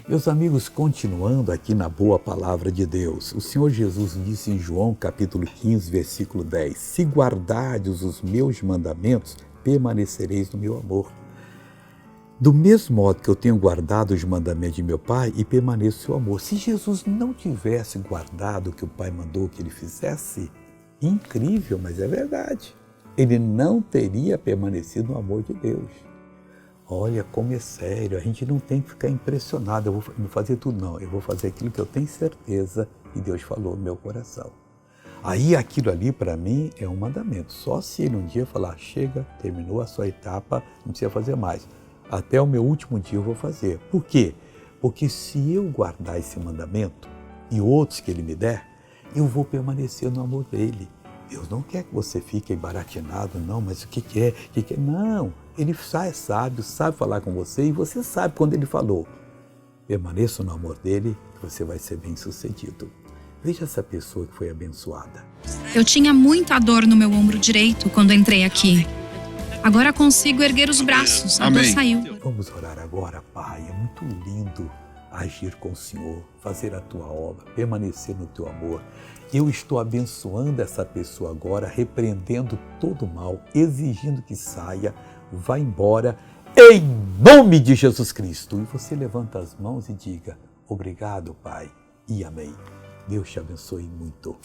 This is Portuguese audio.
Meus amigos, continuando aqui na boa palavra de Deus, o Senhor Jesus disse em João capítulo 15, versículo 10, se guardardes os meus mandamentos, permanecereis no meu amor. Do mesmo modo que eu tenho guardado os mandamentos de meu Pai e permaneço no seu amor. Se Jesus não tivesse guardado o que o Pai mandou que ele fizesse, incrível, mas é verdade, ele não teria permanecido no amor de Deus. Olha como é sério, a gente não tem que ficar impressionado, eu vou fazer tudo, não. Eu vou fazer aquilo que eu tenho certeza que Deus falou no meu coração. Aí aquilo ali para mim é um mandamento, só se ele um dia falar, chega, terminou a sua etapa, não precisa fazer mais. Até o meu último dia eu vou fazer. Por quê? Porque se eu guardar esse mandamento e outros que ele me der, eu vou permanecer no amor dele. Deus não quer que você fique embaratinado, não, mas o que é? Não, ele é sábio, sabe falar com você e você sabe quando ele falou. Permaneça no amor dele que você vai ser bem sucedido. Veja essa pessoa que foi abençoada. Eu tinha muita dor no meu ombro direito quando entrei aqui. Agora consigo erguer os braços, a dor saiu. Vamos orar agora, Pai, é muito lindo agir com o Senhor, fazer a tua obra, permanecer no teu amor. Eu estou abençoando essa pessoa agora, repreendendo todo o mal, exigindo que saia, vá embora, em nome de Jesus Cristo. E você levanta as mãos e diga, obrigado, Pai, e amém. Deus te abençoe muito.